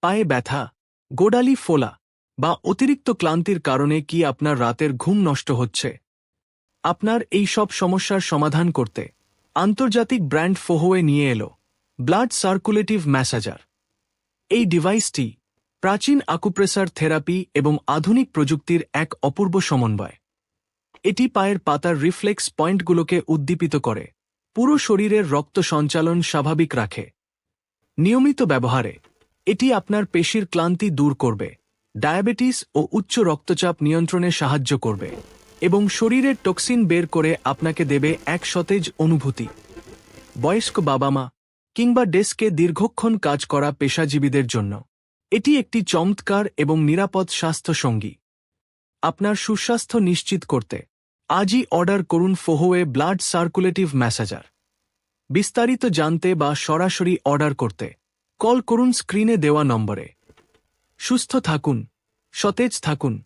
পায়ে ব্যথা, গোড়ালি ফোলা বা অতিরিক্ত ক্লান্তির কারণে কি আপনার রাতের ঘুম নষ্ট হচ্ছে? আপনার এই সব সমস্যার সমাধান করতে আন্তর্জাতিক ব্র্যান্ড ফোহোয়ে নিয়ে এলো ব্লাড সার্কুলেটিভ ম্যাসাজার। এই ডিভাইসটি প্রাচীন আকুপ্রেসার থেরাপি এবং আধুনিক প্রযুক্তির এক অপূর্ব সমন্বয়। এটি পায়ের পাতার রিফ্লেক্স পয়েন্টগুলোকে উদ্দীপিত করে পুরো শরীরের রক্ত সঞ্চালন স্বাভাবিক রাখে। নিয়মিত ব্যবহারে এটি আপনার পেশির ক্লান্তি দূর করবে, ডায়াবেটিস ও উচ্চ রক্তচাপ নিয়ন্ত্রণে সাহায্য করবে এবং শরীরের টক্সিন বের করে আপনাকে দেবে এক সতেজ অনুভূতি। বয়স্ক বাবা-মা কিংবা ডেস্কে দীর্ঘক্ষণ কাজ করা পেশাজীবীদের জন্য এটি একটি চমৎকার এবং নিরাপদ স্বাস্থ্য সঙ্গী। আপনার সুস্বাস্থ্য নিশ্চিত করতে আজই অর্ডার করুন ফোহোয়ে ব্লাড সার্কুলেটিভ ম্যাসাজার। বিস্তারিত জানতে বা সরাসরি অর্ডার করতে কল করুন স্ক্রিনে দেওয়া নম্বরে। সুস্থ থাকুন, সতেজ থাকুন।